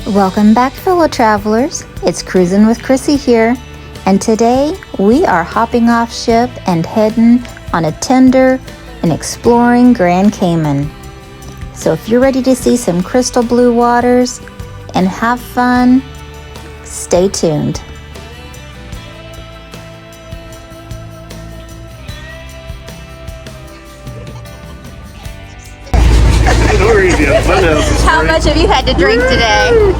Welcome back, fellow travelers. It's Cruis'n with Chrissy here, and today we are hopping off ship and heading on a tender and exploring Grand Cayman. So if you're ready to see some crystal blue waters and have fun, stay tuned. How much have you had to drink today?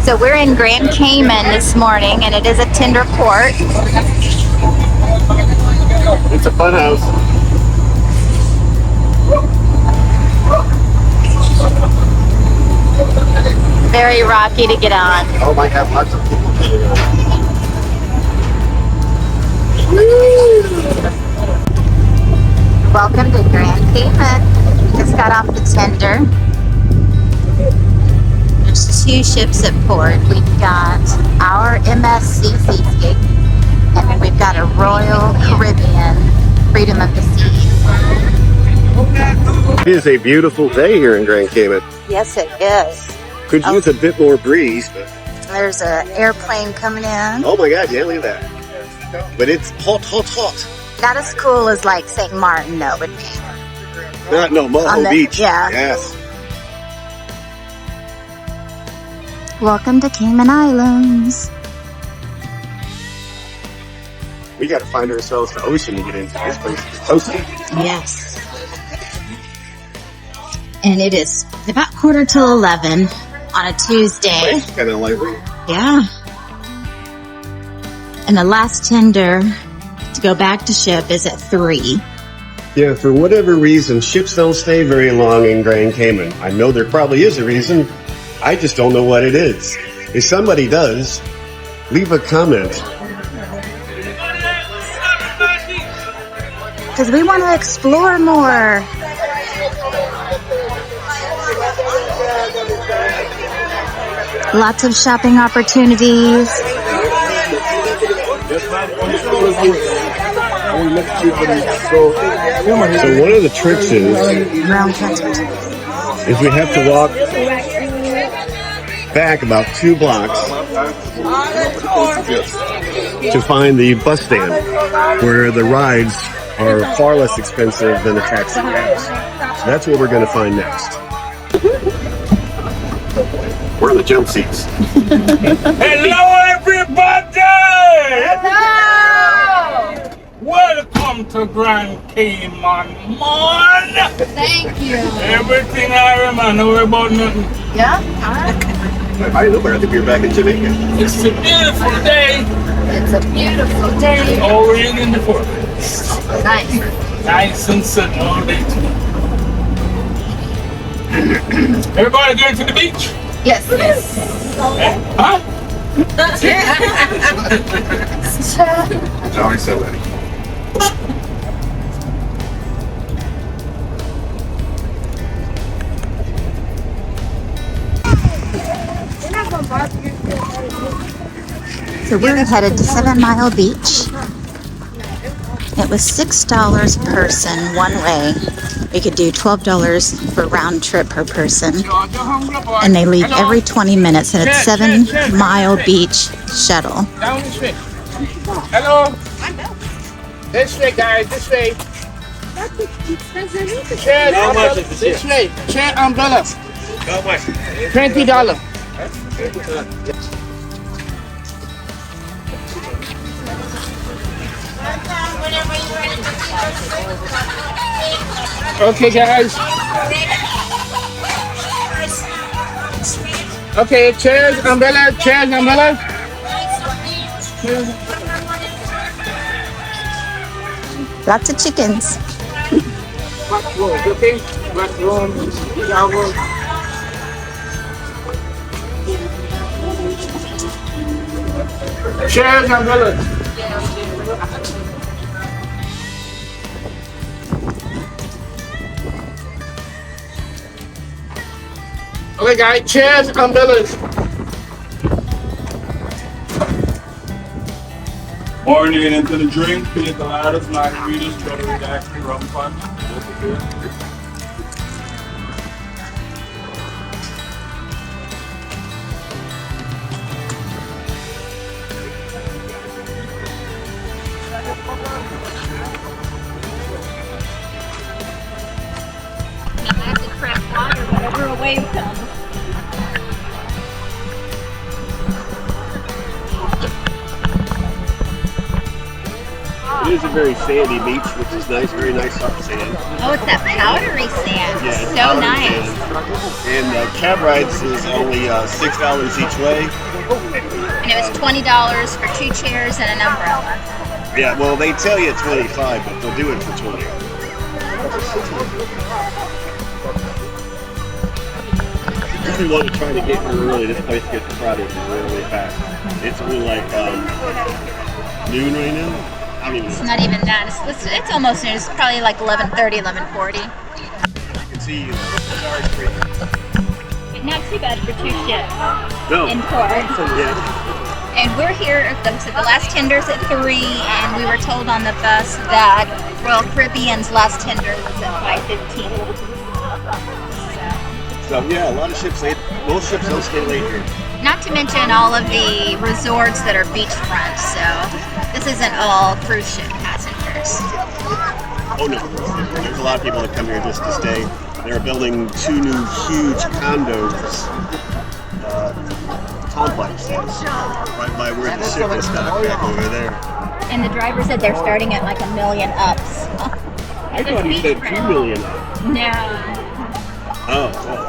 So we're in Grand Cayman this morning, and it is a tender port. It's a fun house. Very rocky to get on. Oh, might have lots of people getting on. Welcome to Grand Cayman. We just got off the tender. There's two ships at port. We've got our MSC Seascape, and then we've got a Royal Caribbean Freedom of the Seas. It is a beautiful day here in Grand Cayman. Yes, it is. Could use a bit more breeze, but There's an airplane coming in. oh my God, yeah, look at that. But it's hot, hot, hot. Not as cool as like St. Martin, though, would be. No, Moho Beach. Yeah. Yes. Welcome to Cayman Islands. We got to find ourselves the ocean to get into this place. It's toasty. Yes. And it is about 11:15 on a Tuesday. It's kind of lively. Yeah. And the last tender to go back to ship is at 3. Yeah, for whatever reason, ships don't stay very long in Grand Cayman. I know there probably is a reason. I just don't know what it is. If somebody does, leave a comment. Because we want to explore more. Lots of shopping opportunities. So one of the tricks is we have to walk back about 2 blocks to find the bus stand where the rides are far less expensive than the taxi cabs. So that's what we're going to find next. Where are the jump seats? Hello, everybody! Hello! Welcome to Grand Cayman, man! Thank you. Everything I remember, don't worry about nothing. Yeah? I don't know, I think we're back in Jamaica. It's a beautiful day. It's a beautiful day. Already in the port. Nice. Nice and sunny all day too. Everybody going to the beach? Yes. Yes. Huh? It's always so ready. So we're headed to 7 Mile Beach. It was $6 a person one way. We could do $12 for round trip per person. And they leave every 20 minutes, and it's 7 Mile Beach shuttle. Down this way. Hello. This way, guys. This way. Chair, how much is this way? Chair umbrella. How much? $20. Okay, guys. Okay, chairs, umbrella, chairs, umbrella. Lots of chickens. Okay, bathroom, shower. Chairs, umbrella. Okay, guys, chairs, umbrellas. Pouring it into the drink, pina coladas, margaritas, strawberry daiquiri, rum punch, local beer. Whatever a wave comes. It is a very sandy beach, which is nice, very nice soft sand. Oh, it's that powdery sand. Yeah, it's So powdery nice. sand. And cab rides is only $6 each way. And it was $20 for 2 chairs and an umbrella. Yeah, well, they tell you 25, but they'll do it for 20. If you want to try to get here early, this place gets crowded really fast. It's only like noon right now. I mean, It's not even that. It's almost noon. It's probably like 11:30, 11:40. you can see Sorry Creek. Not too bad for 2 ships No. in port. Yeah. And we're here, so the last tender's at 3, and we were told on the bus that Royal Caribbean's last tender was at 5:15. So yeah, a lot of ships, most ships don't stay late here. Not to mention all of the resorts that are beachfront, so this isn't all cruise ship passengers. Oh no, there's a lot of people that come here just to stay. They're building 2 new huge condos complexes right by where the ship is docked back over there. And the driver said they're starting at like $1 million ups. I thought he said 2 million. No. Oh, well.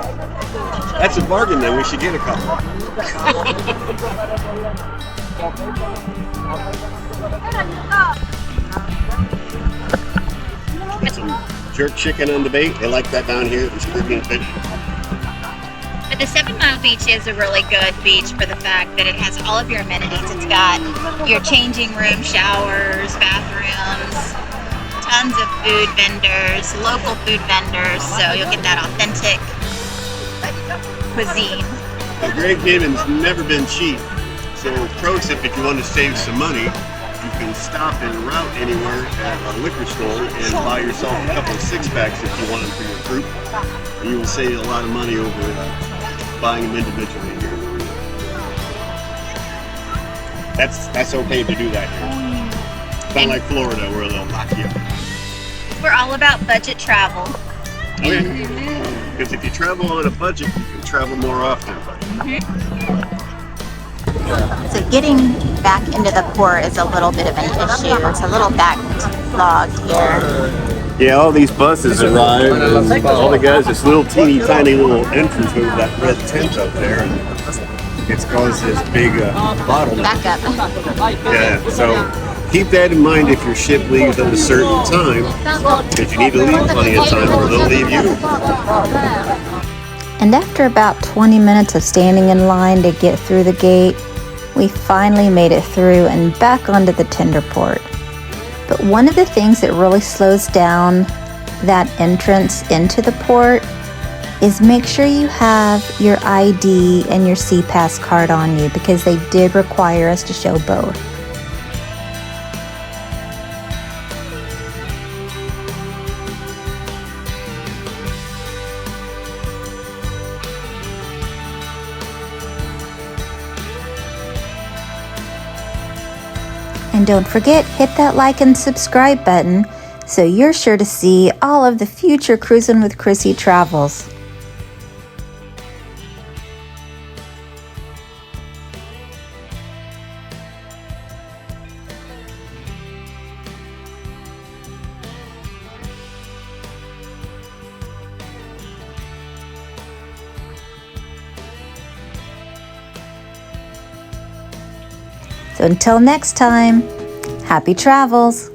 That's a bargain then, we should get a couple. Some jerk chicken on the bait, they like that down here, the Caribbean fish. But the 7 Mile Beach is a really good beach for the fact that it has all of your amenities. It's got your changing room, showers, bathrooms, tons of food vendors, local food vendors, so you'll get that authentic cuisine. Now, Grand Cayman's never been cheap, so pro tip, if you want to save some money, you can stop and route anywhere at a liquor store and buy yourself a couple of 6-packs if you want them for your group. And you will save a lot of money over buying them individually here. That's okay to do that here. It's not like Florida where they'll lock you up. We're all about budget travel. Okay. Because if you travel on a budget, you can travel more often. So getting back into the port is a little bit of an issue. It's a little backlogged here. Yeah, all these buses arrive, and all they got is this little teeny tiny little entrance over that red tent up there, and it's caused this big bottleneck. Back up. Yeah, so keep that in mind if your ship leaves at a certain time, because you need to leave plenty of time or they'll leave you. And after about 20 minutes of standing in line to get through the gate, we finally made it through and back onto the tender port. But one of the things that really slows down that entrance into the port is make sure you have your ID and your SeaPass card on you, because they did require us to show both. And don't forget, hit that like and subscribe button so you're sure to see all of the future Cruis'n with Chrissy travels. So until next time, happy travels!